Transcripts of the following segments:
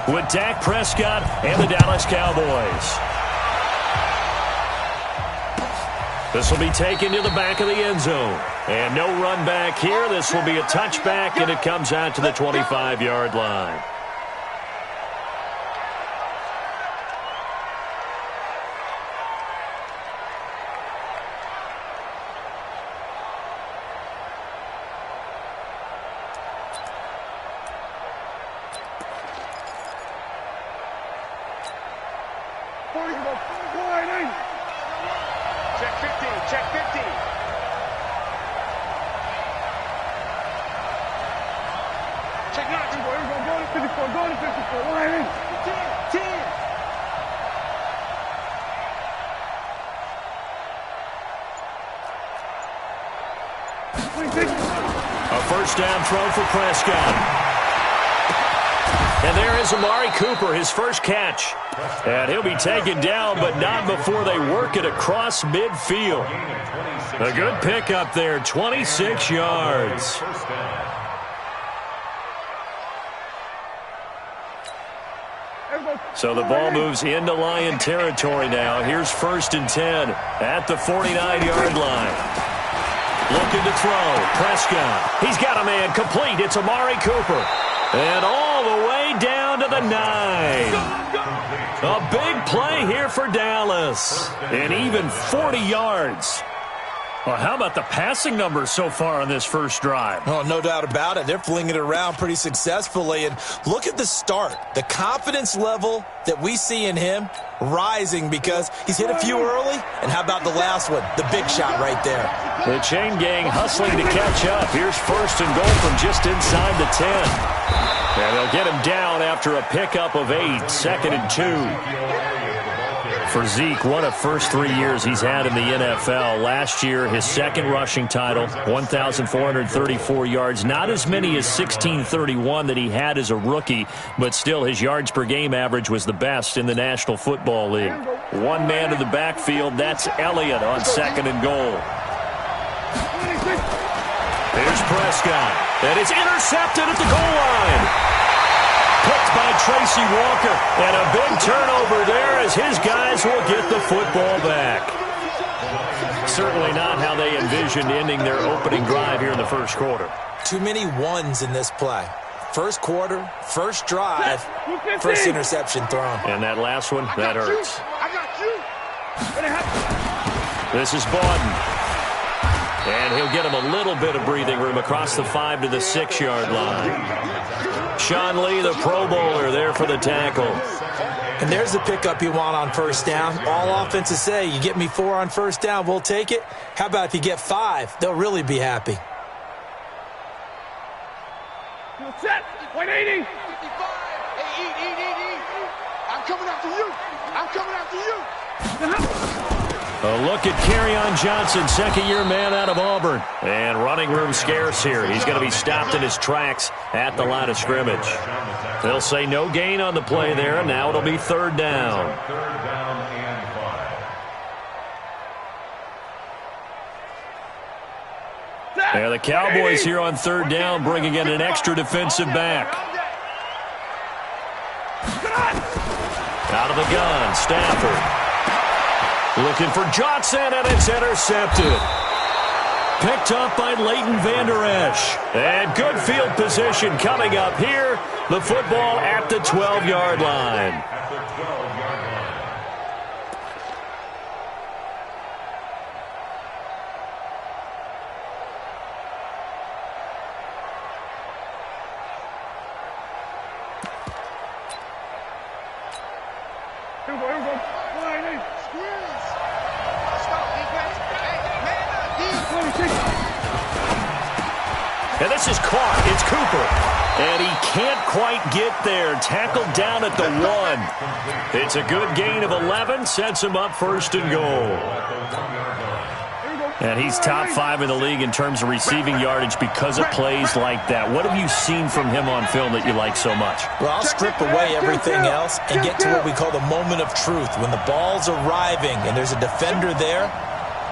with Dak Prescott and the Dallas Cowboys. This will be taken to the back of the end zone. And no run back here. This will be a touchback, and it comes out to the 25-yard line. A first down throw for Prescott. And there is Amari Cooper, his first catch. And he'll be taken down, but not before they work it across midfield. A good pickup there, 26 yards. So the ball moves into Lion territory now. Here's 1st and 10 at the 49-yard line. Looking to throw. Prescott. He's got a man complete. It's Amari Cooper. And all the way down to the 9. A big play here for Dallas. And even 40 yards. Well, how about the passing numbers so far on this first drive? Oh, no doubt about it. They're flinging it around pretty successfully. And look at the start. The confidence level that we see in him rising because he's hit a few early. And how about the last one? The big shot right there. The chain gang hustling to catch up. Here's 1st and goal from just inside the 10. And they'll get him down after a pickup of 8. 2nd and 2. For Zeke, what a first 3 years he's had in the NFL. Last year, his 2nd rushing title, 1,434 yards. Not as many as 1,631 that he had as a rookie, but still his yards per game average was the best in the National Football League. One man in the backfield, that's Elliott on 2nd and goal. Here's Prescott, and it's intercepted at the goal line. Picked by Tracy Walker, and a big turnover there as his guys will get the football back. Certainly not how they envisioned ending their opening drive here in the first quarter. Too many ones in this play. First quarter, first drive, first interception thrown. And that last one, that hurts. This is Bawden. And he'll get him a little bit of breathing room across the 5 to the 6-yard line. Sean Lee, the Pro Bowler, there for the tackle. And there's the pickup you want on first down. All offenses say, you get me 4 on first down, we'll take it. How about if you get 5? They'll really be happy. Set. 180. 55. Hey, I'm coming after you. I'm coming after you. A look at Kerryon Johnson, 2nd-year man out of Auburn. And running room scarce here. He's going to be stopped in his tracks at the line of scrimmage. They'll say no gain on the play there. Now it'll be 3rd down. And the Cowboys here on 3rd down, bringing in an extra defensive back. Out of the gun, Stafford. Looking for Johnson, and it's intercepted. Picked up by Leighton Vander Esch. And good field position coming up here. The football at the 12-yard line. And this is caught. It's Cooper. And he can't quite get there. Tackled down at the 1. It's a good gain of 11. Sets him up 1st and goal. And he's top 5 in the league in terms of receiving yardage because of plays like that. What have you seen from him on film that you like so much? Well, I'll strip away everything else and get to what we call the moment of truth. When the ball's arriving and there's a defender there,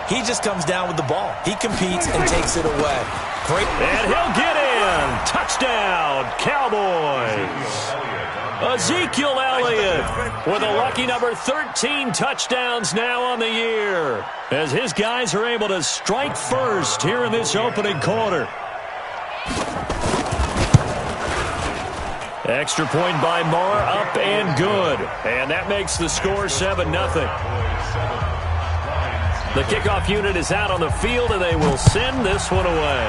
he just comes down with the ball. He competes and takes it away. Great. And he'll get in. Touchdown, Cowboys. Ezekiel Elliott with a lucky number 13 touchdowns now on the year, as his guys are able to strike first here in this opening quarter. Extra point by Marr, up and good. And that makes the score 7-0. The kickoff unit is out on the field, and they will send this one away.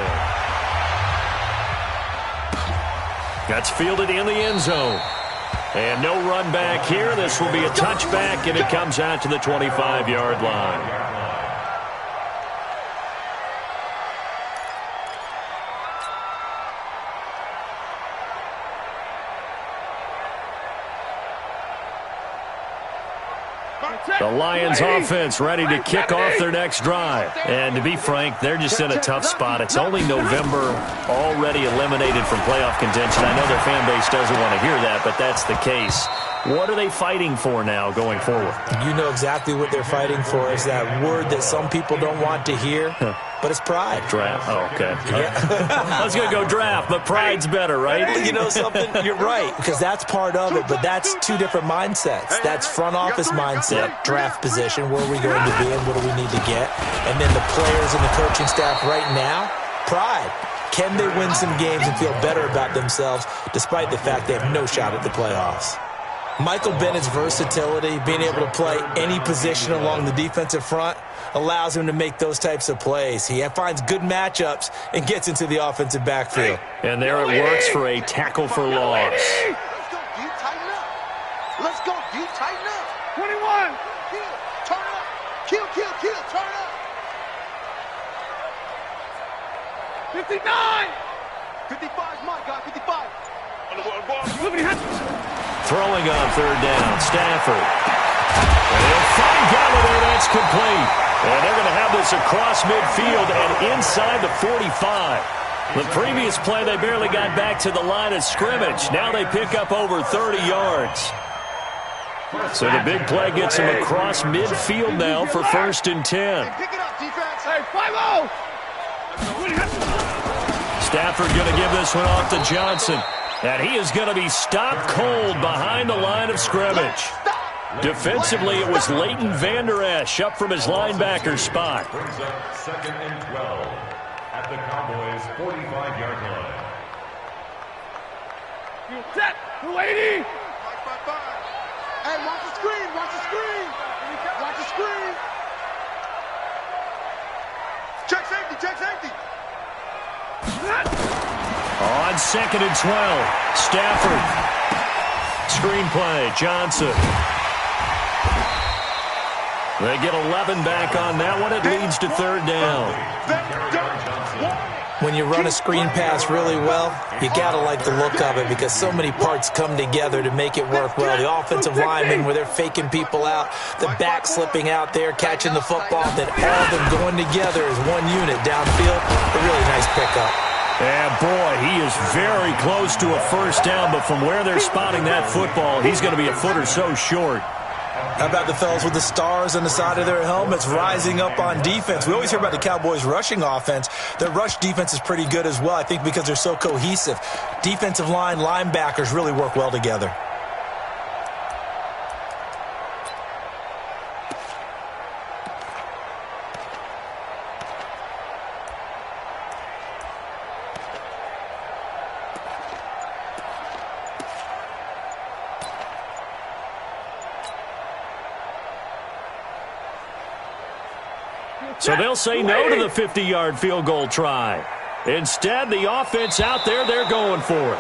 That's fielded in the end zone. And no run back here. This will be a touchback, and it comes out to the 25-yard line. The Lions offense ready to kick off their next drive. And to be frank, they're just in a tough spot. It's only November, already eliminated from playoff contention. I know their fan base doesn't want to hear that, but that's the case. What are they fighting for now going forward? You know exactly what they're fighting for. Is that word that some people don't want to hear, but it's pride. Draft. Oh, okay. Yeah. I was going to go draft, but pride's better, right? You know something? You're right, because that's part of it, but that's two different mindsets. That's front office mindset, draft position, where are we going to be and what do we need to get? And then the players and the coaching staff right now, pride. Can they win some games and feel better about themselves despite the fact they have no shot at the playoffs? Michael Bennett's versatility, being able to play any position along the defensive front, allows him to make those types of plays. He finds good matchups and gets into the offensive backfield. And there it works for a tackle for loss. Let's go, D. Tighten up. Let's go, D. Tighten up. 21. Kill. Turn up. Kill. Turn up. 59. 55 is my guy. 55. Throwing on third down, Stafford. And he'll find Galladay, that's complete. And they're going to have this across midfield and inside the 45. The previous play, they barely got back to the line of scrimmage. Now they pick up over 30 yards. So the big play gets them across midfield now for 1st and 10. Pick it up, defense. Hey, 5-0. Stafford going to give this one off to Johnson. And he is going to be stopped cold behind the line of scrimmage. Defensively, it was Leighton Vander Esch up from his linebacker spot. Brings up 2nd and 12 at the Cowboys' 45-yard line. You set. 280. 5. Hey, watch the screen. Watch the screen. Watch the screen. Check safety. On 2nd and 12, Stafford. Screenplay, Johnson. They get 11 back on that one. It leads to 3rd down. When you run a screen pass really well, you got to like the look of it because so many parts come together to make it work well. The offensive linemen, where they're faking people out, the back slipping out there, catching the football, then all of them going together as one unit downfield. A really nice pickup. And boy, he is very close to a 1st down, but from where they're spotting that football, he's going to be a foot or so short. How about the fellas with the stars on the side of their helmets rising up on defense? We always hear about the Cowboys' rushing offense. Their rush defense is pretty good as well, I think, because they're so cohesive. Defensive line, linebackers really work well together. So they'll say no to the 50-yard field goal try. Instead, the offense out there, they're going for it.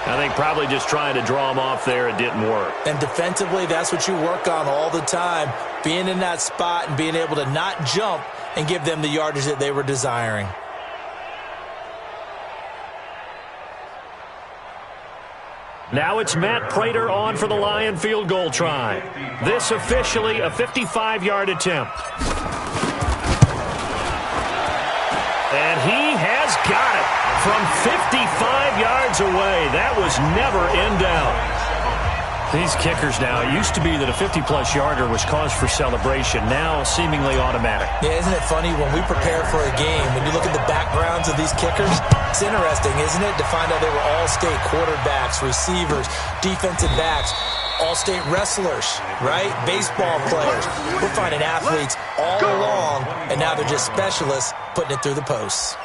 I think probably just trying to draw them off there, it didn't work. And defensively, that's what you work on all the time, being in that spot and being able to not jump and give them the yardage that they were desiring. Now it's Matt Prater on for the Lion field goal try. This officially a 55-yard attempt. And he has got it from 55 yards away. That was never in doubt. These kickers now, it used to be that a 50-plus yarder was cause for celebration. Now, seemingly automatic. Yeah, isn't it funny when we prepare for a game, when you look at the backgrounds of these kickers, it's interesting, isn't it, to find out they were all-state quarterbacks, receivers, defensive backs, all-state wrestlers, right? Baseball players. We're finding athletes all along, and now they're just specialists putting it through the posts.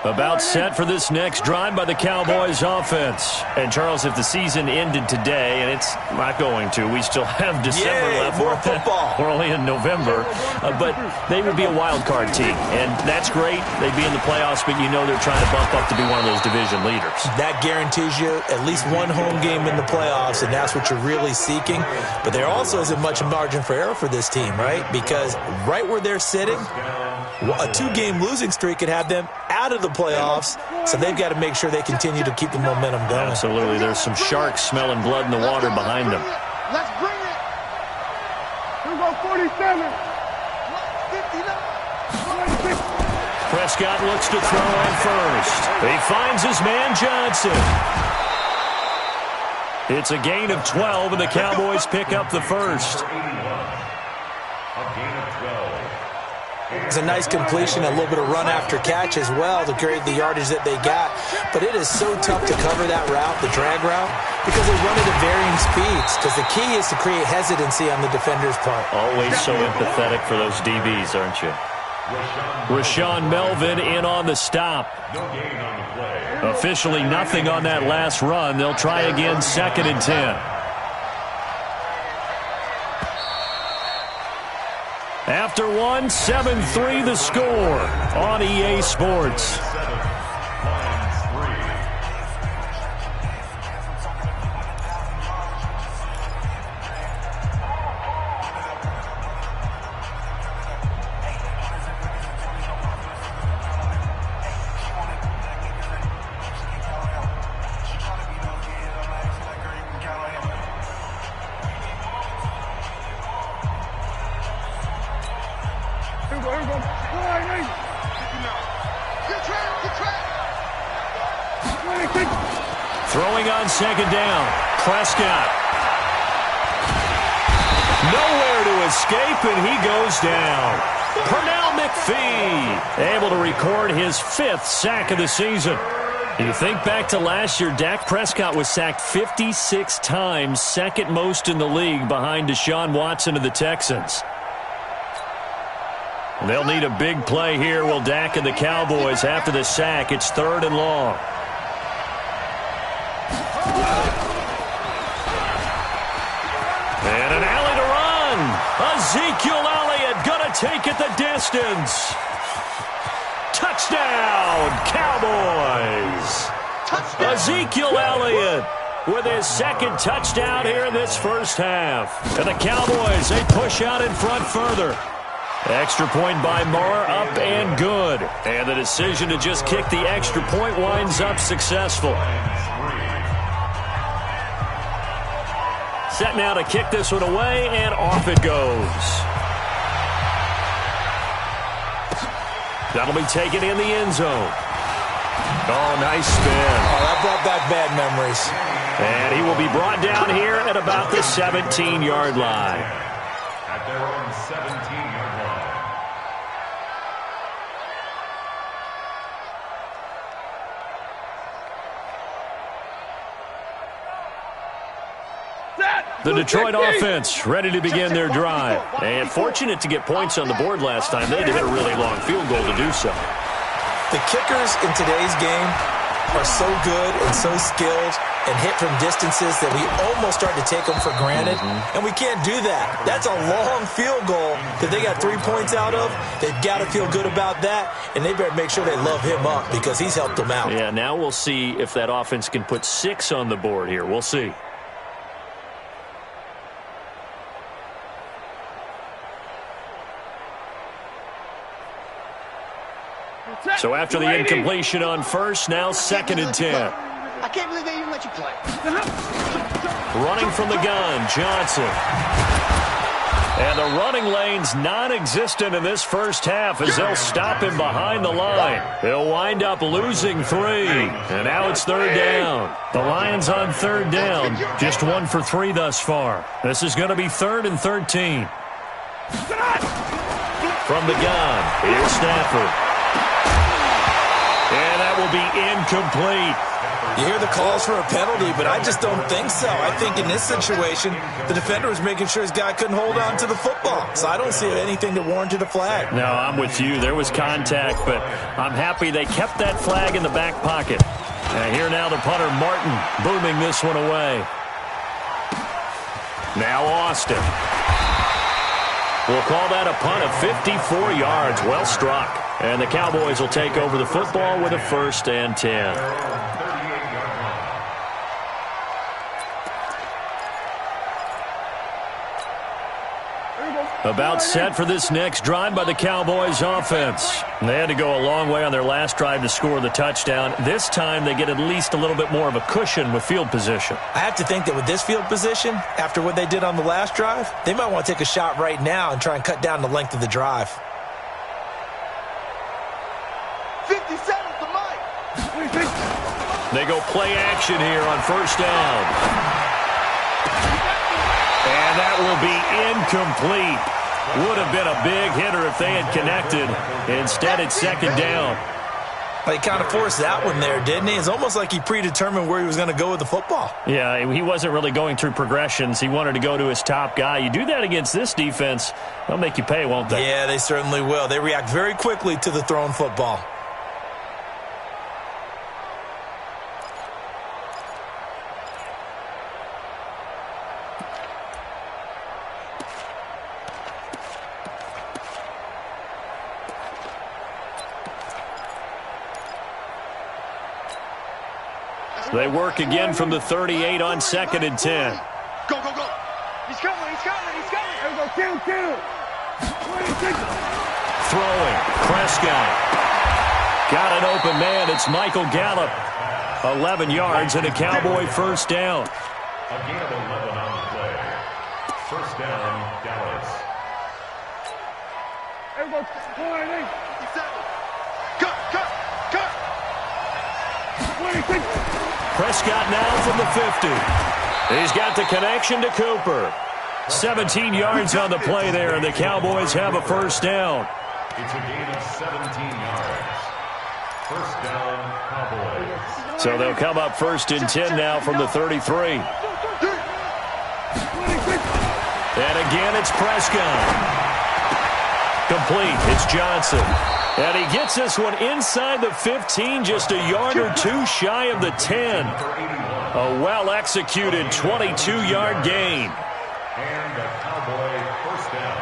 About set for this next drive by the Cowboys offense. And, Charles, if the season ended today, and it's not going to, we still have December left. More football. We're only in November. But they would be a wild card team. And that's great. They'd be in the playoffs, but you know they're trying to bump up to be one of those division leaders. That guarantees you at least one home game in the playoffs, and that's what you're really seeking. But there also isn't much margin for error for this team, right? Because right where they're sitting, a 2-game losing streak could have them out of the playoffs, so they've got to make sure they continue to keep the momentum going. Absolutely. There's some sharks smelling blood in the water behind them. Let's bring it. Here we go, 47. 59. Prescott looks to throw on first. He finds his man Johnson. It's a gain of 12, and the Cowboys pick up the first. It's a nice completion, a little bit of run after catch as well to create the yardage that they got. But it is so tough to cover that route, the drag route, because they run it at varying speeds. Because the key is to create hesitancy on the defender's part. Always so empathetic for those DBs, aren't you? Rashawn Melvin in on the stop. Officially nothing on that last run. They'll try again, 2nd and 10. After one, 7-3 the score on EA Sports. Throwing on 2nd down. Prescott. Nowhere to escape, and he goes down. Pernell McPhee able to record his 5th sack of the season. You think back to last year, Dak Prescott was sacked 56 times, 2nd most in the league behind Deshaun Watson of the Texans. They'll need a big play here, will Dak and the Cowboys after the sack. It's 3rd and long. And an alley to run. Ezekiel Elliott going to take it the distance. Touchdown, Cowboys. Touchdown. Ezekiel Elliott with his 2nd touchdown here in this first half. And the Cowboys, they push out in front further. Extra point by Marr, up and good. And the decision to just kick the extra point winds up successful. Set now to kick this one away, and off it goes. That'll be taken in the end zone. Oh, nice spin. Oh, that brought back bad memories. And he will be brought down here at about the 17-yard line. At their own 17-yard line. The Detroit offense ready to begin their drive. And fortunate to get points on the board last time. They had to hit a really long field goal to do so. The kickers in today's game are so good and so skilled and hit from distances that we almost start to take them for granted. And we can't do that. That's a long field goal that they got 3 points out of. They've got to feel good about that, and they better make sure they love him up because he's helped them out. Yeah, now we'll see if that offense can put 6 on the board here. We'll see. So after the incompletion on first, now 2nd and 10. I can't believe they even let you play. Running from the gun, Johnson. And the running lane's non-existent in this first half as they'll stop him behind the line. He'll wind up losing 3. And now it's third down. The Lions on third down. Just 1 for 3 thus far. This is going to be 3rd and 13. From the gun, here's Stafford. And that will be incomplete. You hear the calls for a penalty, but I just don't think so. I think in this situation, the defender was making sure his guy couldn't hold on to the football. So I don't see anything that warranted a flag. No, I'm with you. There was contact, but I'm happy they kept that flag in the back pocket. And here now the punter, Martin, booming this one away. Now Austin. We'll call that a punt of 54 yards. Well struck. And the Cowboys will take over the football with a 1st and 10. About set for this next drive by the Cowboys offense. They had to go a long way on their last drive to score the touchdown. This time they get at least a little bit more of a cushion with field position. I have to think that with this field position, after what they did on the last drive, they might want to take a shot right now and try and cut down the length of the drive. 57 to Mike. They go play action here on first down. And that will be incomplete. Would have been a big hitter if they had connected. Instead, it's second down. He kind of forced that one there, didn't he? It's almost like he predetermined where he was going to go with the football. Yeah, he wasn't really going through progressions. He wanted to go to his top guy. You do that against this defense, they'll make you pay, won't they? Yeah, they certainly will. They react very quickly to the thrown football. They work again from the 38 on 2nd and 10. Go, go, go. He's coming, he's coming, he's coming. There we go, kill. 26. Throwing, Prescott. Got an open man, it's Michael Gallup. 11 yards and a Cowboy first down. A gain of 11 on the play. First down, Dallas. There we go, 28. 57. Cut. 26. Prescott now from the 50. He's got the connection to Cooper. 17 yards on the play there, and the Cowboys have a first down. It's a gain of 17 yards. First down, Cowboys. So they'll come up 1st and 10 now from the 33. And again, it's Prescott. Complete. It's Johnson. And he gets this one inside the 15, just a yard or 2 shy of the 10. A well-executed 22-yard gain. And a Cowboy first down.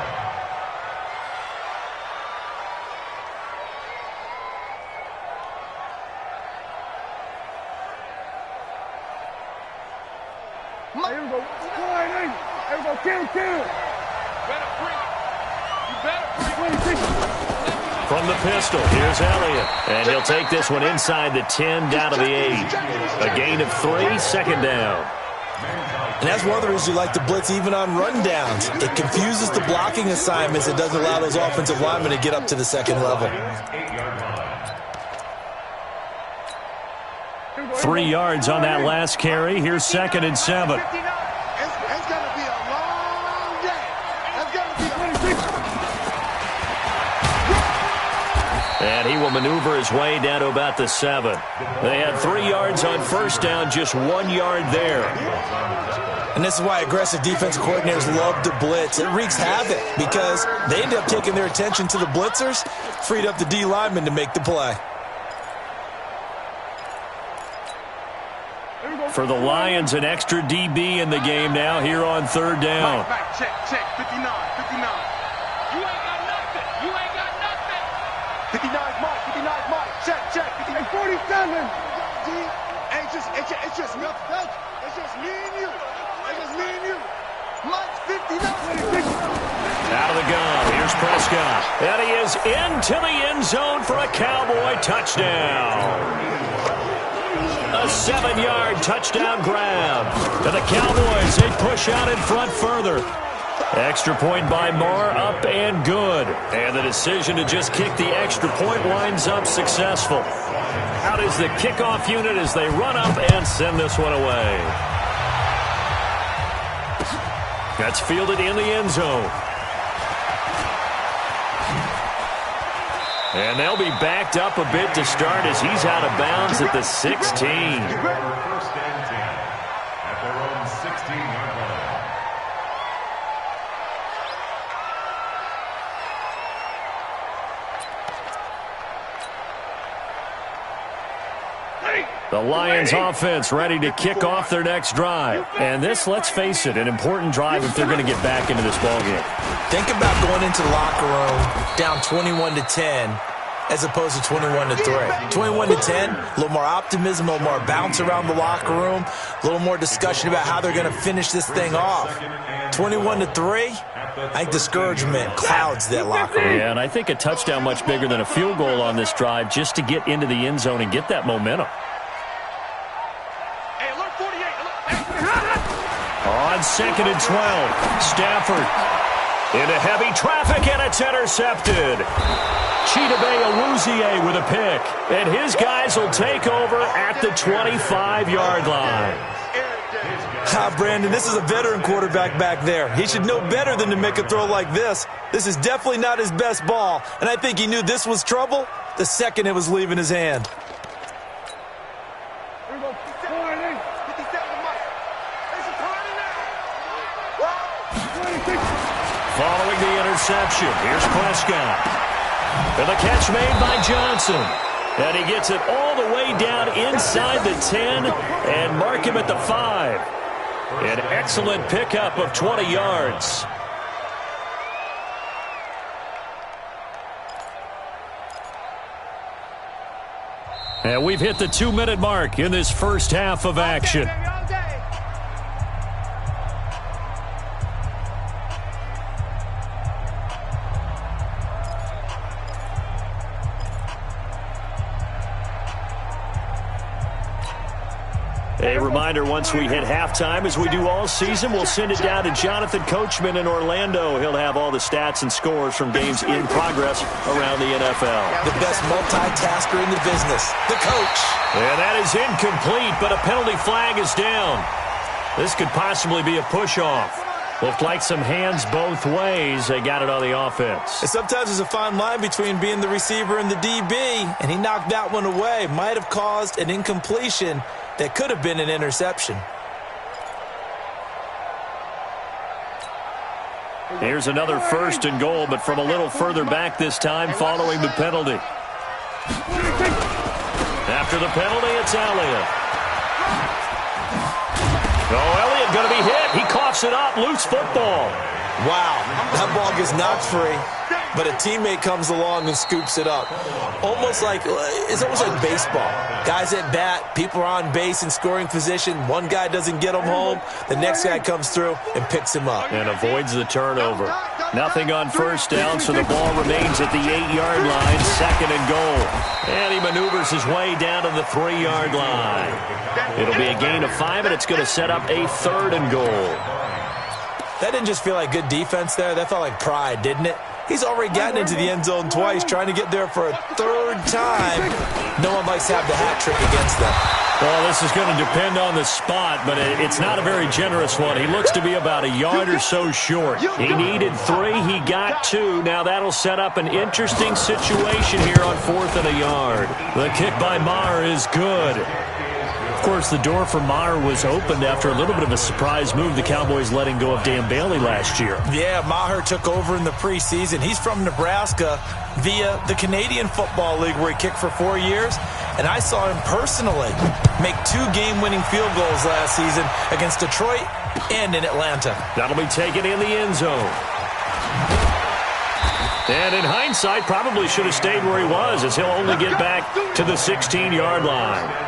There we go, 28. There we go, kill. Better bring it. You better bring it. 26. From the pistol, here's Elliott. And he'll take this one inside the 10 down to the 8. A gain of 3, second down. And that's one of the reasons you like to blitz even on rundowns. It confuses the blocking assignments. It doesn't allow those offensive linemen to get up to the second level. 3 yards on that last carry. Here's 2nd and 7. It's going to be a long day. It's going to be a And he will maneuver his way down to about the 7. They had 3 yards on first down, just 1 yard there. And this is why aggressive defensive coordinators love to blitz. It wreaks havoc because they end up taking their attention to the blitzers, freed up the D lineman to make the play. For the Lions, an extra DB in the game now here on third down. Back, check, 59. You ain't got nothing. 59 Mike. Check. 47. It's just me. It's just me and you. Mike's 59. Out of the gun, here's Prescott. And he is into the end zone for a Cowboy touchdown. A 7-yard touchdown grab. And the Cowboys, they push out in front further. Extra point by Marr, up and good. And the decision to just kick the extra point winds up successful. Out is the kickoff unit as they run up and send this one away. That's fielded in the end zone. And they'll be backed up a bit to start as he's out of bounds at the 16. First and 10 at their own 16-yard line. The Lions offense ready to kick off their next drive. And this, let's face it, an important drive if they're going to get back into this ballgame. Think about going into the locker room down 21-10 as opposed to 21-3. 21-10, a little more optimism, a little more bounce around the locker room, a little more discussion about how they're going to finish this thing off. 21-3, I think discouragement clouds that locker room. Yeah, and I think a touchdown much bigger than a field goal on this drive just to get into the end zone and get that momentum. On 2nd and 12, Stafford into heavy traffic, and it's intercepted. Chidobe Awuzie with a pick, and his guys will take over at the 25-yard line. Brandon, this is a veteran quarterback back there. He should know better than to make a throw like this. This is definitely not his best ball, and I think he knew this was trouble the second it was leaving his hand. Following the interception, here's Prescott. And the catch made by Johnson. And he gets it all the way down inside the 10 and mark him at the 5. An excellent pickup of 20 yards. And we've hit the 2-minute mark in this first half of action. A reminder, once we hit halftime, as we do all season, we'll send it down to Jonathan Coachman in Orlando. He'll have all the stats and scores from games in progress around the NFL. The best multitasker in the business, the coach. And that is incomplete, but a penalty flag is down. This could possibly be a push-off. Looked like some hands both ways. They got it on the offense. And sometimes there's a fine line between being the receiver and the DB, and he knocked that one away. Might have caused an incompletion that could have been an interception. Here's another 1st and goal, but from a little further back this time following the penalty. After the penalty, it's Elliott. Oh, Elliott going to be hit. He coughs it up. Loose football. Wow, that ball gets knocked free, but a teammate comes along and scoops it up. It's almost like baseball. Guys at bat, people are on base in scoring position. One guy doesn't get him home. The next guy comes through and picks him up. And avoids the turnover. Nothing on first down, so the ball remains at the 8-yard line, 2nd and goal. And he maneuvers his way down to the 3-yard line. It'll be a gain of 5, and it's going to set up a 3rd and goal. That didn't just feel like good defense there. That felt like pride, didn't it? He's already gotten into the end zone twice, trying to get there for a 3rd time. No one likes to have the hat trick against them. Well, this is going to depend on the spot, but it's not a very generous one. He looks to be about a yard or so short. He needed 3. He got 2. Now that'll set up an interesting situation here on 4th and a yard. The kick by Maher is good. Of course, the door for Maher was opened after a little bit of a surprise move, the Cowboys letting go of Dan Bailey last year. Yeah, Maher took over in the preseason. He's from Nebraska via the Canadian Football League, where he kicked for 4 years. And I saw him personally make 2 game-winning field goals last season against Detroit and in Atlanta. That'll be taken in the end zone. And in hindsight, probably should have stayed where he was, as he'll only get back to the 16-yard line.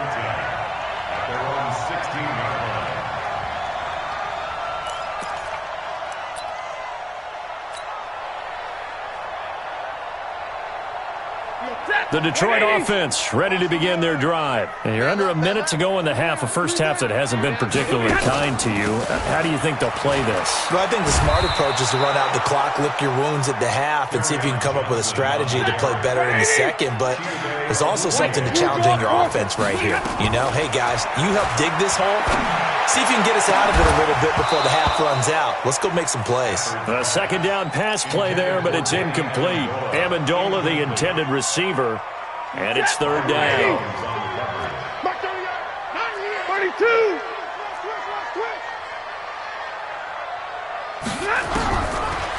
The Detroit offense ready to begin their drive. And you're under a minute to go in the half, a first half that hasn't been particularly kind to you. How do you think they'll play this? Well, I think the smart approach is to run out the clock, lick your wounds at the half, and see if you can come up with a strategy to play better in the second. But there's also something to challenging your offense right here. You know, hey, guys, you help dig this hole. See if you can get us out of it a little bit before the half runs out. Let's go make some plays. A second down pass play there, but it's incomplete. Amendola, the intended receiver, and it's third down. 32.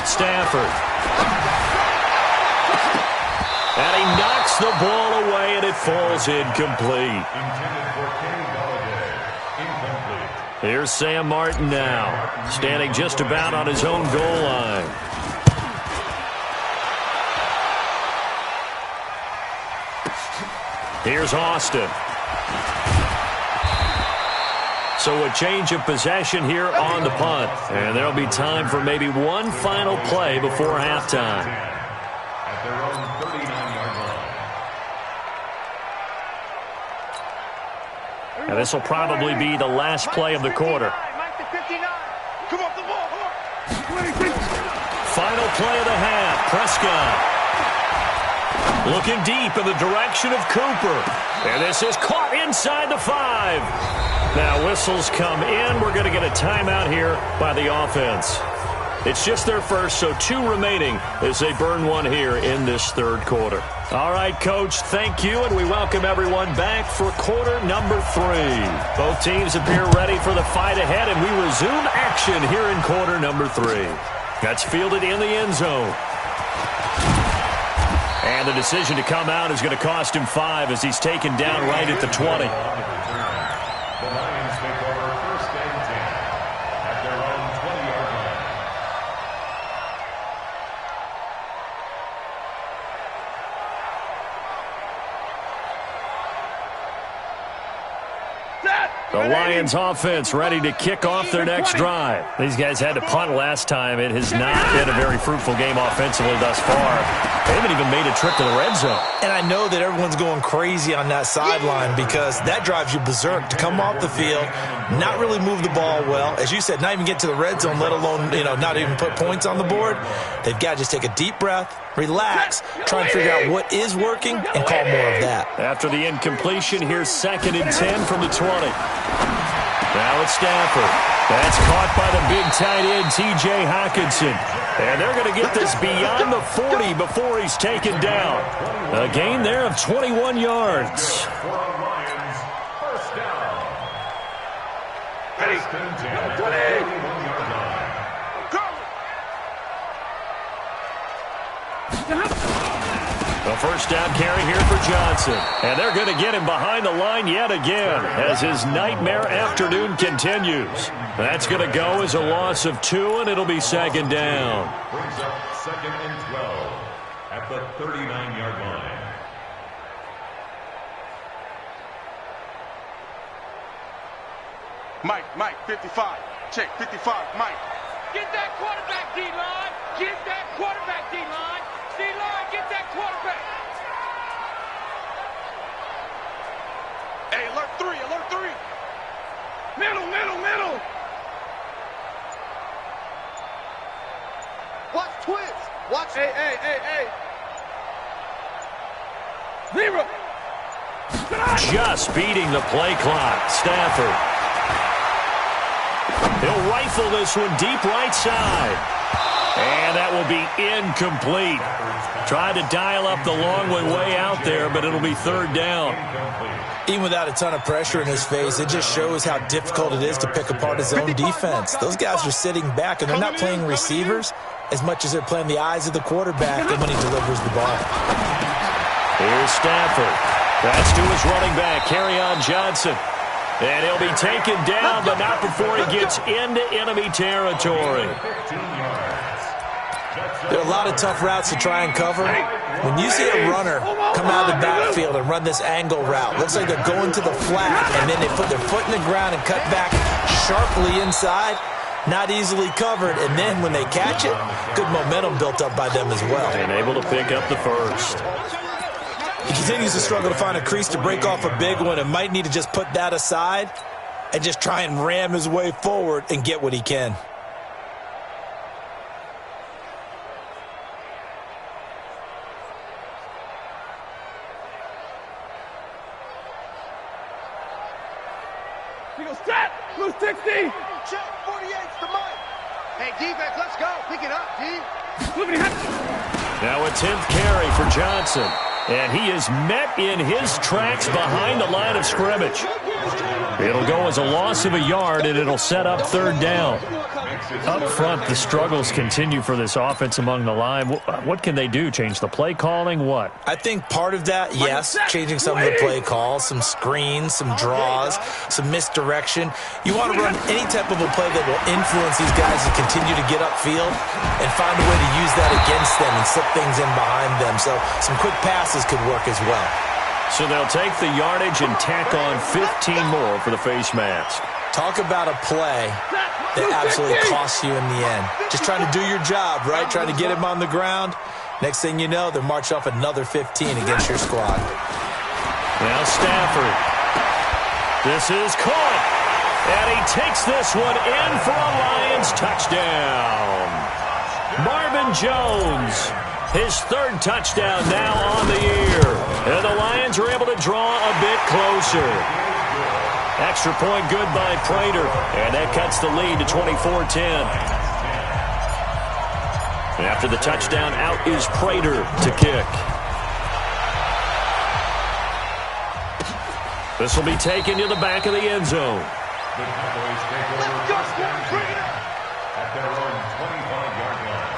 Stafford. And he knocks the ball away, and it falls incomplete. Here's Sam Martin now, standing just about on his own goal line. Here's Austin. So a change of possession here on the punt. And there'll be time for maybe one final play before halftime. At their own 39-yard line. And this will probably be the last play of the quarter. Come on, the ball. Final play of the half. Prescott. Looking deep in the direction of Cooper. And this is caught inside the 5. Now whistles come in. We're going to get a timeout here by the offense. It's just their first, so 2 remaining as they burn one here in this third quarter. All right, Coach, thank you, and we welcome everyone back for quarter number 3. Both teams appear ready for the fight ahead, and we resume action here in quarter number 3. That's fielded in the end zone. And the decision to come out is going to cost him 5 as he's taken down right at the 20. The Lions take over first and 10 at their own 20-yard line. The Lions offense ready to kick off their next drive. These guys had to punt last time. It has not been a very fruitful game offensively thus far. They haven't even made a trip to the red zone. And I know that everyone's going crazy on that sideline because that drives you berserk to come off the field, not really move the ball well. As you said, not even get to the red zone, let alone, not even put points on the board. They've got to just take a deep breath, relax, try and figure out what is working, and call more of that. After the incompletion, here's 2nd and 10 from the 20. Now it's Stafford. That's caught by the big tight end, T.J. Hockenson. And they're going to get this beyond the 40 before he's taken down. A gain there of 21 yards. For the Lions, first down. First and 10 at the 41-yard line. The first down carry here for Johnson. And they're going to get him behind the line yet again as his nightmare afternoon continues. That's going to go as a loss of 2, and it'll be 2nd down. Brings up 2nd and 12 at the 39-yard line. Mike, 55. Check, 55, Mike. Get that quarterback, D-line. Get that quarterback, D-line. D-line, get that quarterback. Hey, alert 3. Middle. Watch twins. Watch. Hey. 0. Just beating the play clock. Stafford. He'll rifle this one deep right side. And that will be incomplete. Tried to dial up the long one way out there, but it'll be 3rd down. Even without a ton of pressure in his face, it just shows how difficult it is to pick apart his own defense. Those guys are sitting back, and they're not playing receivers as much as they're playing the eyes of the quarterback and when he delivers the ball. Here's Stafford. That's to his running back, Kerryon Johnson. And he'll be taken down, but not before he gets into enemy territory. There are a lot of tough routes to try and cover. When you see a runner come out of the backfield and run this angle route, looks like they're going to the flat, and then they put their foot in the ground and cut back sharply inside, not easily covered, and then when they catch it, good momentum built up by them as well. And able to pick up the first. He continues to struggle to find a crease to break off a big one and might need to just put that aside and just try and ram his way forward and get what he can. He goes, set! Blue 60! Check, 48's the mic. Hey, defense, let's go. Pick it up, D. Now a 10th carry for Johnson. And he is met in his tracks behind the line of scrimmage. It'll go as a loss of a yard, and it'll set up 3rd down. Up front, the struggles continue for this offense among the line. What can they do? Change the play calling? What? I think part of that, yes, changing some of the play calls, some screens, some draws, some misdirection. You want to run any type of a play that will influence these guys to continue to get upfield and find a way to use that against them and slip things in behind them. So some quick passes could work as well. So they'll take the yardage and tack on 15 more for the face mask. Talk about a play that absolutely costs you in the end. Just trying to do your job, right? Trying to get him on the ground. Next thing you know, they're marching off another 15 against your squad. Now Stafford. This is caught. And he takes this one in for a Lions touchdown. Marvin Jones, his 3rd touchdown now on the year. And the Lions are able to draw a bit closer. Extra point good by Prater, and that cuts the lead to 24-10. After the touchdown, out is Prater to kick. This will be taken to the back of the end zone. The Cowboys take over at their own 25-yard line.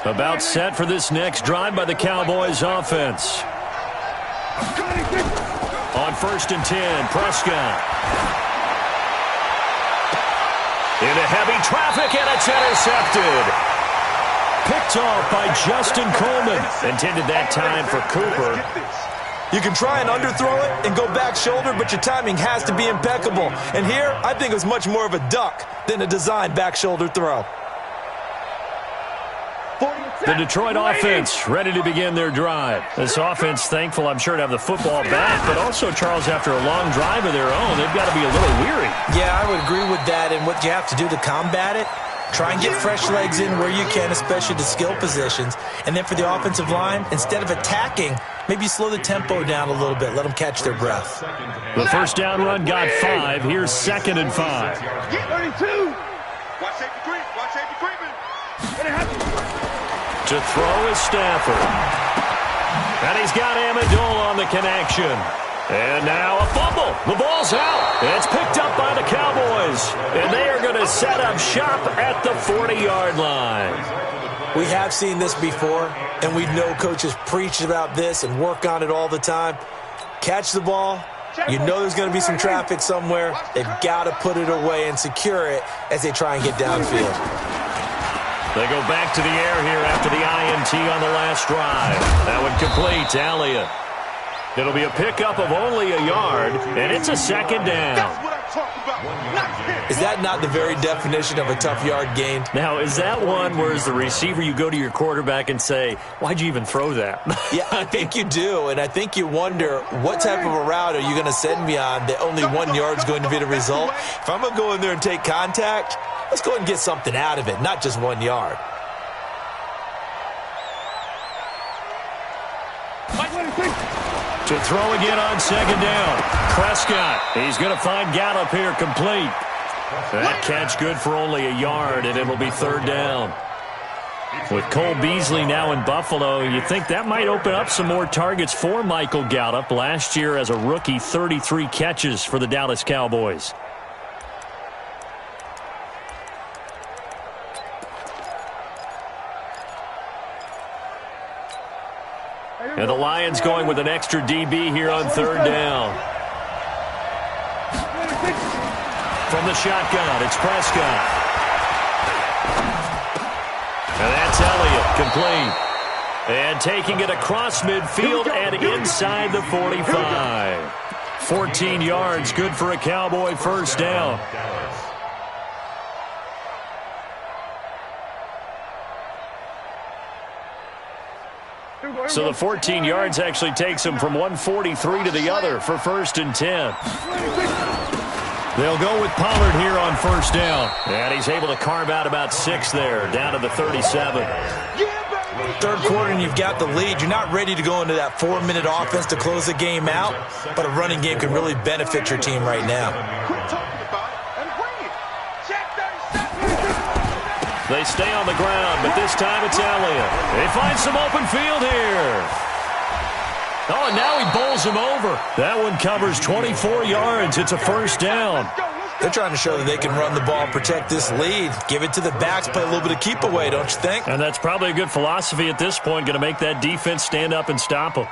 About set for this next drive by the Cowboys offense. On 1st and 10, Prescott. Into heavy traffic, and it's intercepted. Picked off by Justin Coleman. Intended that time for Cooper. You can try and underthrow it and go back shoulder, but your timing has to be impeccable. And here, I think it was much more of a duck than a designed back shoulder throw. The Detroit offense ready to begin their drive. This offense thankful, I'm sure, to have the football back, but also, Charles, after a long drive of their own, they've got to be a little weary. Yeah, I would agree with that, and what you have to do to combat it, try and get fresh legs in where you can, especially the skill positions, and then for the offensive line, instead of attacking, maybe slow the tempo down a little bit, let them catch their breath. The first down run got 5. Here's 2nd and 5. 32! Watch safety creep. Watch safety creeping. To throw is Stafford. And he's got Amendola on the connection. And now a fumble. The ball's out. It's picked up by the Cowboys. And they are going to set up shop at the 40-yard line. We have seen this before, and we know coaches preach about this and work on it all the time. Catch the ball. You know there's going to be some traffic somewhere. They've got to put it away and secure it as they try and get downfield. They go back to the air here after the INT on the last drive. That one complete to Elliott. It'll be a pickup of only a yard, and it's a 2nd down. That's what I'm talking about. Is that not the very definition of a tough yard gained? Now, is that one where as the receiver you go to your quarterback and say, why'd you even throw that? Yeah, I think you do, and I think you wonder what type of a route are you going to send me on that only 1 yard's going to be the result? If I'm going to go in there and take contact, let's go ahead and get something out of it, not just 1 yard. To throw again on 2nd down. Prescott. He's going to find Gallup here complete. That catch good for only a yard, and it'll be 3rd down. With Cole Beasley now in Buffalo, you think that might open up some more targets for Michael Gallup. Last year as a rookie, 33 catches for the Dallas Cowboys. And the Lions going with an extra DB here on 3rd down. From the shotgun, it's Prescott. And that's Elliott, complete. And taking it across midfield and inside the 45. 14 yards, good for a Cowboy first down. So the 14 yards actually takes him from 143 to the other for 1st and 10. They'll go with Pollard here on first down. And he's able to carve out about 6 there, down to the 37. Third quarter and you've got the lead. You're not ready to go into that 4-minute offense to close the game out, but a running game can really benefit your team right now. They stay on the ground, but this time it's Elliott. They find some open field here. Oh, and now he bowls him over. That one covers 24 yards. It's a first down. They're trying to show that they can run the ball and protect this lead. Give it to the backs, play a little bit of keep away, don't you think? And that's probably a good philosophy at this point, going to make that defense stand up and stop them.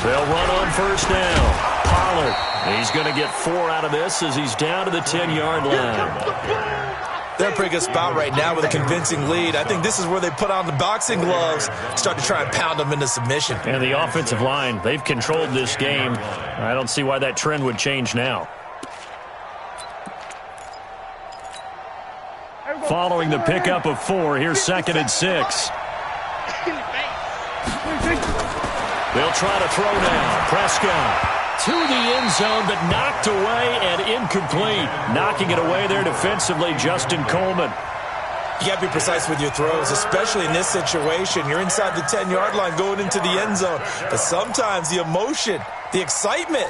They'll run on first down. Pollard, he's going to get 4 out of this as he's down to the 10-yard line. They're in a pretty good spot right now with a convincing lead. I think this is where they put on the boxing gloves, start to try and pound them into submission. And the offensive line, they've controlled this game. I don't see why that trend would change now. Following the pickup of 4, here's 2nd and 6. They'll try to throw now. Prescott to the end zone, but knocked away and incomplete. Knocking it away there defensively, Justin Coleman. You got to be precise with your throws, especially in this situation. You're inside the 10-yard line going into the end zone. But sometimes the emotion, the excitement,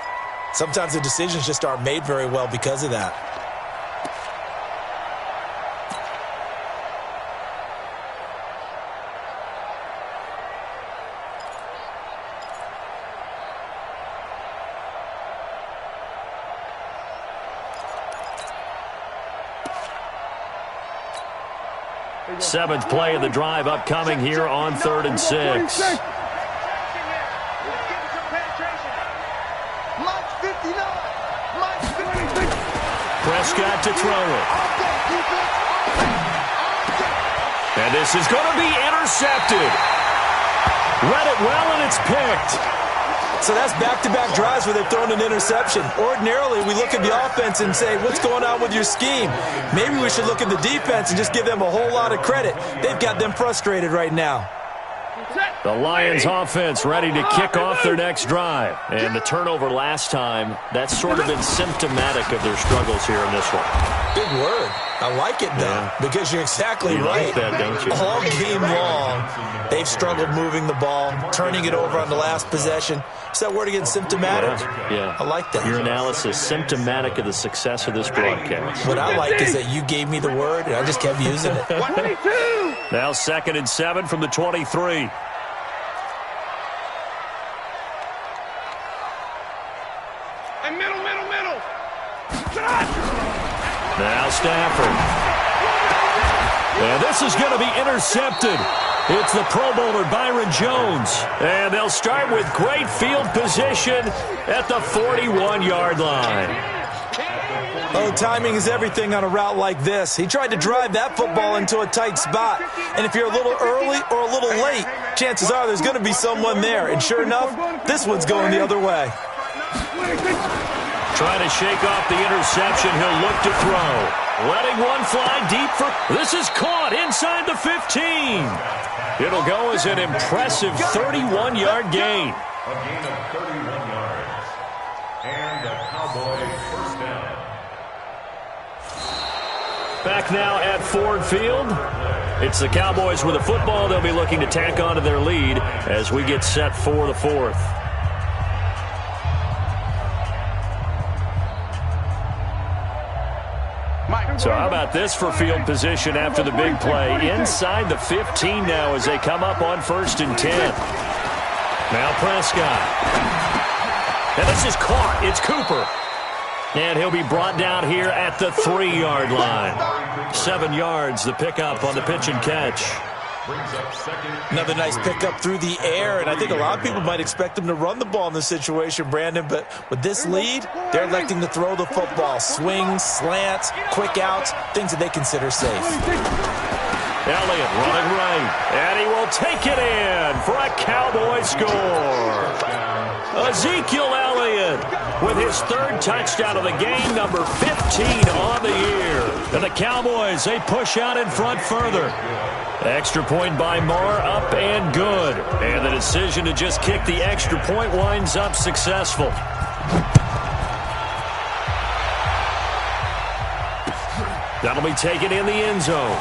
sometimes the decisions just aren't made very well because of that. Seventh play of the drive upcoming here on 3rd and 6. Prescott to throw it. And this is going to be intercepted. Read it well, and it's picked. So that's back-to-back drives where they've thrown an interception. Ordinarily, we look at the offense and say, what's going on with your scheme? Maybe we should look at the defense and just give them a whole lot of credit. They've got them frustrated right now. The Lions offense ready to kick off their next drive. And the turnover last time, that's sort of been symptomatic of their struggles here in this one. Big word. I like it, though, because you're exactly right. Like that, don't you? All game long, they've struggled moving the ball, turning it over on the last possession. Is that word again, symptomatic? Yeah. I like that. Your analysis, symptomatic of the success of this broadcast. What I like is that you gave me the word, and I just kept using it. Now 2nd and 7 from the 23. And middle. Now Stafford. And this is going to be intercepted. It's the Pro Bowler Byron Jones. And they'll start with great field position at the 41-yard line. Oh, timing is everything on a route like this. He tried to drive that football into a tight spot. And if you're a little early or a little late, chances are there's going to be someone there. And sure enough, this one's going the other way. Trying to shake off the interception. He'll look to throw. Letting one fly deep for... This is caught inside the 15. It'll go as an impressive 31-yard gain. A gain of 31 yards. And a Cowboy first down. Back now at Ford Field. It's the Cowboys with the football. They'll be looking to tack on to their lead as we get set for the 4th. So how about this for field position after the big play? Inside the 15 now as they come up on 1st and 10. Now Prescott. And this is caught. It's Cooper. And he'll be brought down here at the 3-yard line. 7 yards, the pickup on the pitch and catch. brings up second. Another nice pickup through the air, and I think a lot of people might expect them to run the ball in this situation, Brandon, but with this lead, they're electing to throw the football. Swings, slants, quick outs, things that they consider safe. Elliott running right, and he will take it in for a Cowboy score. Ezekiel Elliott with his third touchdown of the game, number 15 on the year. And the Cowboys, they push out in front further. Extra point by Marr, up and good. And the decision to just kick the extra point winds up successful. That'll be taken in the end zone.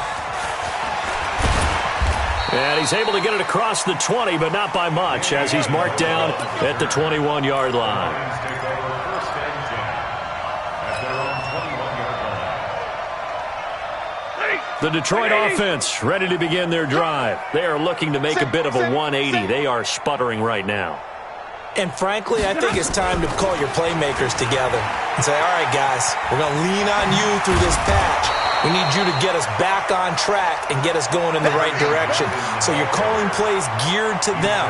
And he's able to get it across the 20, but not by much, as he's marked down at the 21-yard line. The Detroit offense ready to begin their drive. They are looking to make a bit of a 180. They are sputtering right now. And frankly, I think it's time to call your playmakers together and say, all right, guys, we're going to lean on you through this patch. We need you to get us back on track and get us going in the right direction. So you're calling plays geared to them.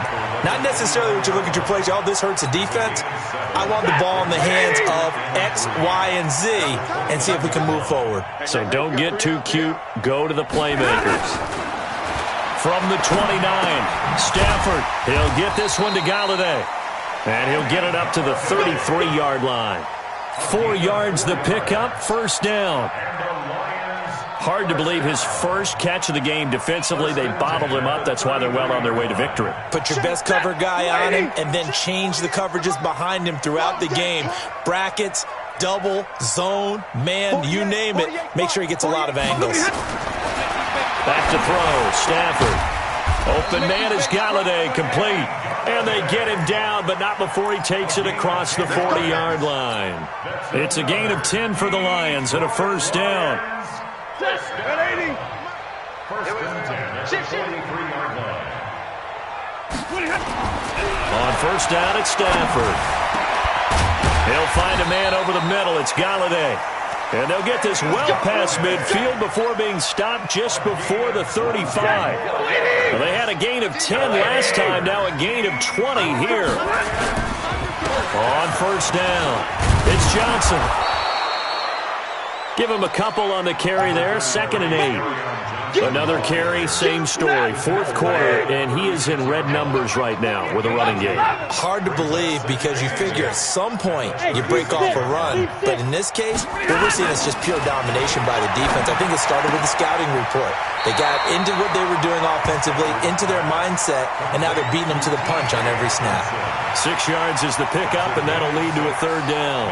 Not necessarily what you look at your plays, oh, this hurts the defense. I want the ball in the hands of X, Y, and Z and see if we can move forward. So don't get too cute. Go to the playmakers. From the 29, Stafford. He'll get this one to Galladay. And he'll get it up to the 33-yard line. 4 yards the pickup, first down. Hard to believe his first catch of the game defensively. They bottled him up. That's why they're well on their way to victory. Put your best cover guy on him and then change the coverages behind him throughout the game. Brackets, double, zone, man, you name it. Make sure he gets a lot of angles. Back to throw, Stafford. Open man is Galladay, complete. And they get him down, but not before he takes it across the 40-yard line. It's a gain of 10 for the Lions and a first down. First and 10 at the 43-yard line. On first down, it's Stafford. He'll find a man over the middle. It's Galladay. And they'll get this well past midfield before being stopped just before the 35. Well, they had a gain of 10 last time, now a gain of 20 here. On first down, it's Johnson. Give him a couple on the carry there, 2nd and 8. Another carry, same story. Fourth quarter, and he is in red numbers right now with a running game. Hard to believe because you figure at some point you break off a run. But in this case, what we're seeing is just pure domination by the defense. I think it started with the scouting report. They got into what they were doing offensively, into their mindset, and now they're beating them to the punch on every snap. 6 yards is the pickup, and that'll lead to a third down.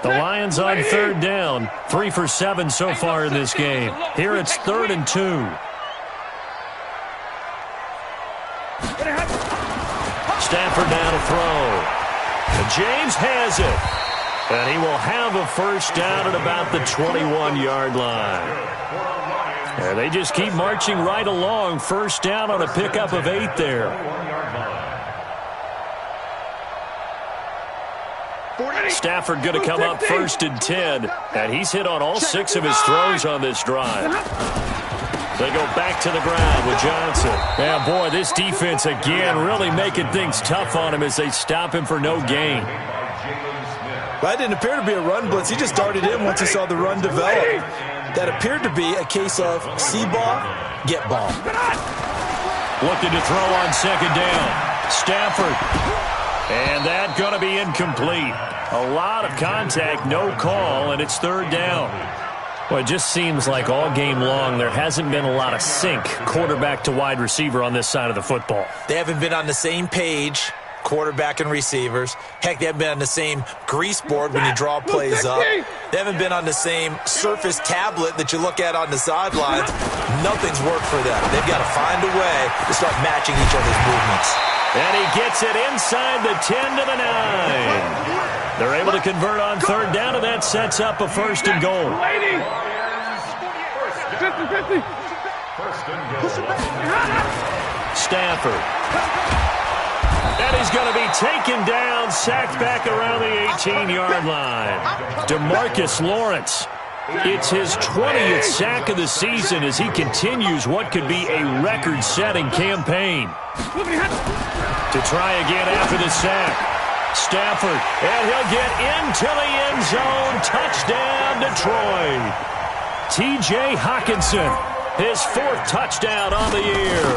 The Lions on third down, 3 for 7 so far in this game. Here it's 3rd and 2. Stafford now to throw. And James has it. And he will have a first down at about the 21-yard line. And they just keep marching right along. First down on a pickup of 8 there. Stafford going to come up 1st and 10, and he's hit on all 6 of his throws on this drive. They go back to the ground with Johnson. Yeah, boy, this defense again really making things tough on him as they stop him for no gain. Well, that didn't appear to be a run blitz. He just darted in once he saw the run develop. That appeared to be a case of see ball, get ball. Looking to throw on 2nd down. Stafford. And that going to be incomplete. A lot of contact, no call, and it's 3rd down. Well, it just seems like all game long there hasn't been a lot of sync quarterback to wide receiver on this side of the football. They haven't been on the same page, quarterback and receivers. Heck, they haven't been on the same grease board when you draw plays up. They haven't been on the same surface tablet that you look at on the sidelines. Nothing's worked for them. They've got to find a way to start matching each other's movements. And he gets it inside the 10 to the 9. They're able to convert on 3rd down, and that sets up a 1st and goal. 50-50. Stafford. And he's going to be taken down, sacked back around the 18-yard line. DeMarcus Lawrence. It's his 20th sack of the season as he continues what could be a record-setting campaign. To try again after the sack. Stafford, and he'll get into the end zone. Touchdown, Detroit. T.J. Hockenson, his 4th touchdown on the year.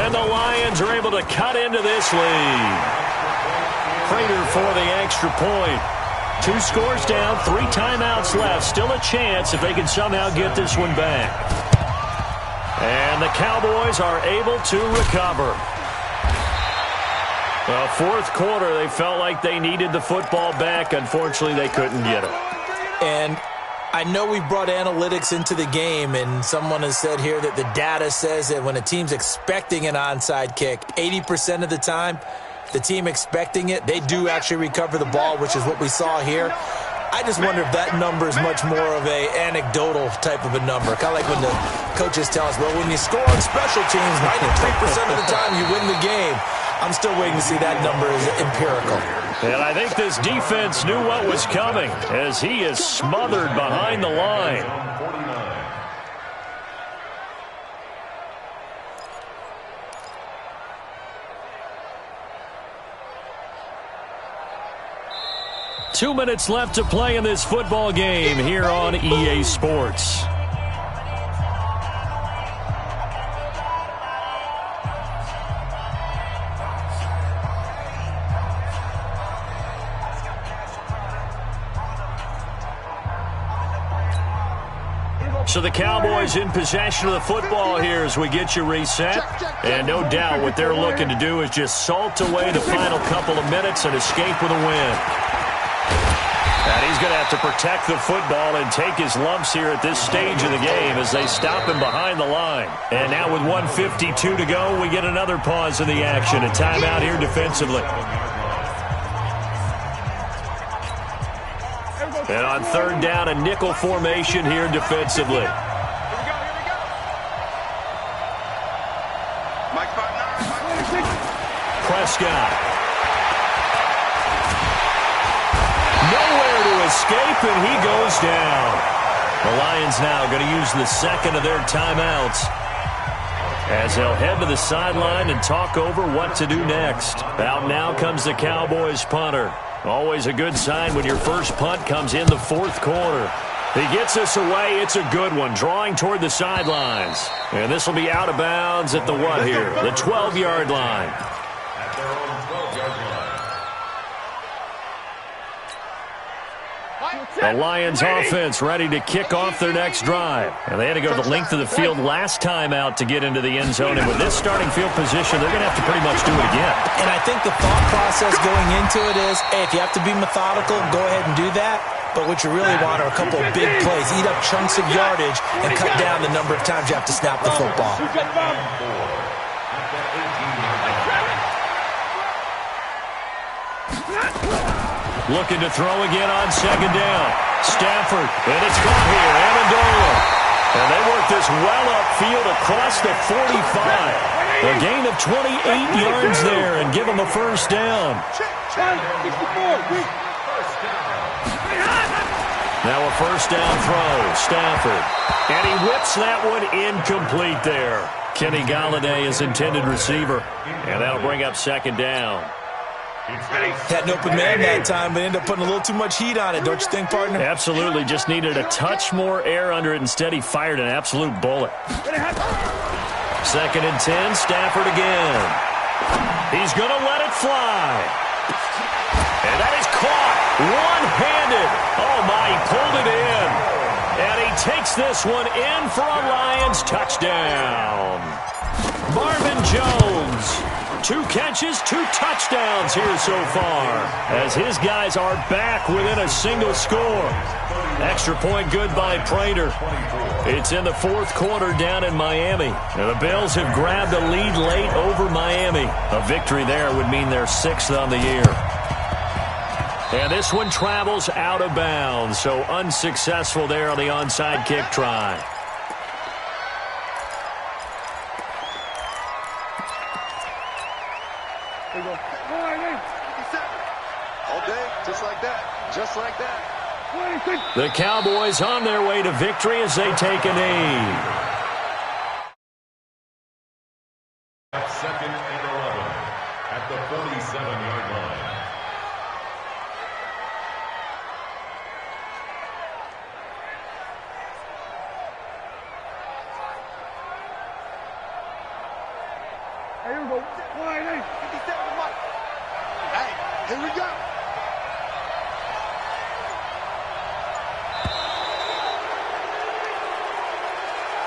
And the Lions are able to cut into this lead. Prater for the extra point. 2 scores down, 3 timeouts left. Still a chance if they can somehow get this one back. And the Cowboys are able to recover. Well, 4th quarter, they felt like they needed the football back. Unfortunately, they couldn't get it. And I know we brought analytics into the game, and someone has said here that the data says that when a team's expecting an onside kick, 80% of the time, the team expecting it, they do actually recover the ball, which is what we saw here. I just wonder if that number is much more of a anecdotal type of a number. Kind of like when the coaches tell us, well, when you score on special teams, 93% of the time you win the game. I'm still waiting to see that number as empirical. And I think this defense knew what was coming as he is smothered behind the line. 2 minutes left to play in this football game here on EA Sports. So the Cowboys in possession of the football here as we get you reset. And no doubt what they're looking to do is just salt away the final couple of minutes and escape with a win. And he's going to have to protect the football and take his lumps here at this stage of the game as they stop him behind the line. And now with 1:52 to go, we get another pause in the action. A timeout here defensively. And on 3rd down, a nickel formation here defensively. Prescott. Nowhere to escape, and he goes down. The Lions now going to use the second of their timeouts as they'll head to the sideline and talk over what to do next. Out now comes the Cowboys punter. Always a good sign when your first punt comes in the 4th quarter. He gets this away. It's a good one, drawing toward the sidelines. And this will be out of bounds at the what here? The 12-yard line. At their own 12-yard line. The Lions offense ready to kick off their next drive. And they had to go the length of the field last time out to get into the end zone. And with this starting field position, they're going to have to pretty much do it again. And I think the thought process going into it is, hey, if you have to be methodical, go ahead and do that. But what you really want are a couple of big plays. Eat up chunks of yardage and cut down the number of times you have to snap the football. Looking to throw again on 2nd down. Stafford, and it's caught here. Amendola. And they work this well upfield across the 45. A gain of 28 yards there and give them a first down. Now a first down throw. Stafford. And he whips that one incomplete there. Kenny Galladay is intended receiver. And that'll bring up 2nd down. Had an open man that time, but ended up putting a little too much heat on it, don't you think, partner? Absolutely. Just needed a touch more air under it. Instead, he fired an absolute bullet. 2nd and 10, Stafford again. He's going to let it fly. And that is caught one-handed. Oh, my, he pulled it in. And he takes this one in for a Lions touchdown. Marvin Jones. 2 catches, 2 touchdowns here so far as his guys are back within a single score. Extra point good by Prater. It's in the 4th quarter down in Miami. And the Bills have grabbed a lead late over Miami. A victory there would mean they're 6th on the year. And this one travels out of bounds, so unsuccessful there on the onside kick try. go. Go ahead, 57. All day, just like that. Just like that. 26. The Cowboys on their way to victory as they take a knee. Second and 11 at the 47-yard line. Here we go. Go ahead, 57 Mike. Hey, here we go.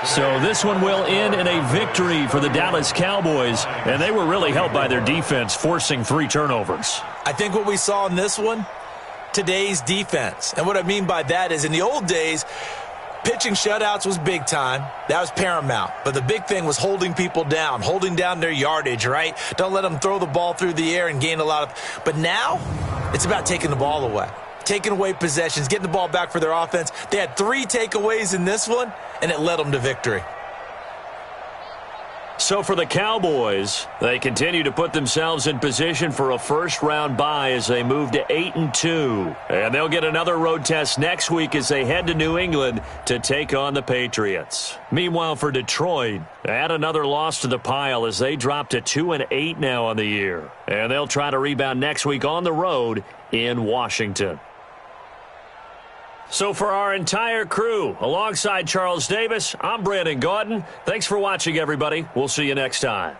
So this one will end in a victory for the Dallas Cowboys, and they were really helped by their defense, forcing 3 turnovers. I think what we saw in this one, today's defense. And what I mean by that is in the old days, pitching shutouts was big time. That was paramount. But the big thing was holding people down, holding down their yardage, right? Don't let them throw the ball through the air and gain a lot of... But now, it's about taking the ball away. Taking away possessions, getting the ball back for their offense. They had 3 takeaways in this one, and it led them to victory. So for the Cowboys, they continue to put themselves in position for a first-round bye as they move to 8-2. And they'll get another road test next week as they head to New England to take on the Patriots. Meanwhile, for Detroit, add another loss to the pile as they drop to 2-8 now on the year. And they'll try to rebound next week on the road in Washington. So for our entire crew, alongside Charles Davis, I'm Brandon Gaudin. Thanks for watching, everybody. We'll see you next time.